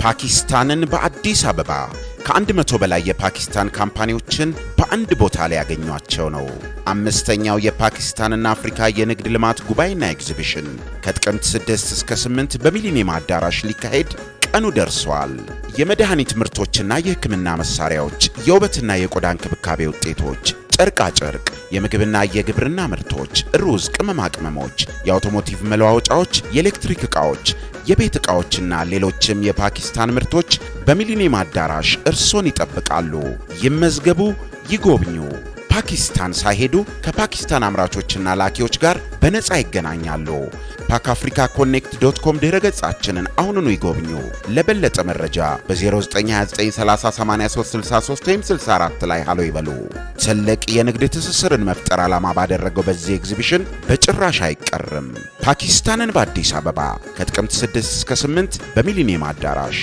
ፓኪስታንን በአዲስ አበባ ከ100 በላይ የፓኪስታን ካምፓኒዎችን በአንድ ቦታ ላይ ያገኟቸው ነው። አምስተኛው የፓኪስታንና አፍሪካ የንግድ ልማት ጉባኤና ኤግዚቢሽን ከጥቅምት 6 እስከ 8 በሚሊኒየም አዳራሽ ሊካሄድ ቀኑ ደርሷል። የመድኃኒት ምርቶችና የሕክምና መሳሪያዎች፣ የውበትና የቆዳ እንክብካቤ ውጤቶች፣ ጨርቃ ጨርቅ፣ የምግብና የግብርና ምርቶች፣ ሩዝ፣ ቅመማ ቅመሞች፣ የአውቶሞቲቭ መለዋወጫዎች፣ የኤሌክትሪክ ዕቃዎች፣ የቤት ዕቃዎችና ሌሎችም የፓኪስታን ምርቶች በሚሊኒየም አዳራሽ እርሶን ይጠብቃሉ። ይመዝገቡ፣ ይጎብኙ። ፓኪስታን ሳይሄዱ ከፓኪስታን አምራቾችና ላኪዎች ጋር በነፃ ይገናኛሉ። pakafricaConnect.com ድረገጻችንን አሁኑኑ ይጎብኙ። ለበለጠ መረጃ በ0929308363 ወይም 64 ላይ ሃሎ ይበሉ። ትልቅ የንግድ ትስስርን መፍጠር ዓላማ ባደረገው በዚህ ኤግዚቢሽን በጭራሽ አይቀርም። ፓኪስታንን በአዲስ አበባ ከጥቅምት 6 እስከ 8 በሚሊኒየም አዳራሽ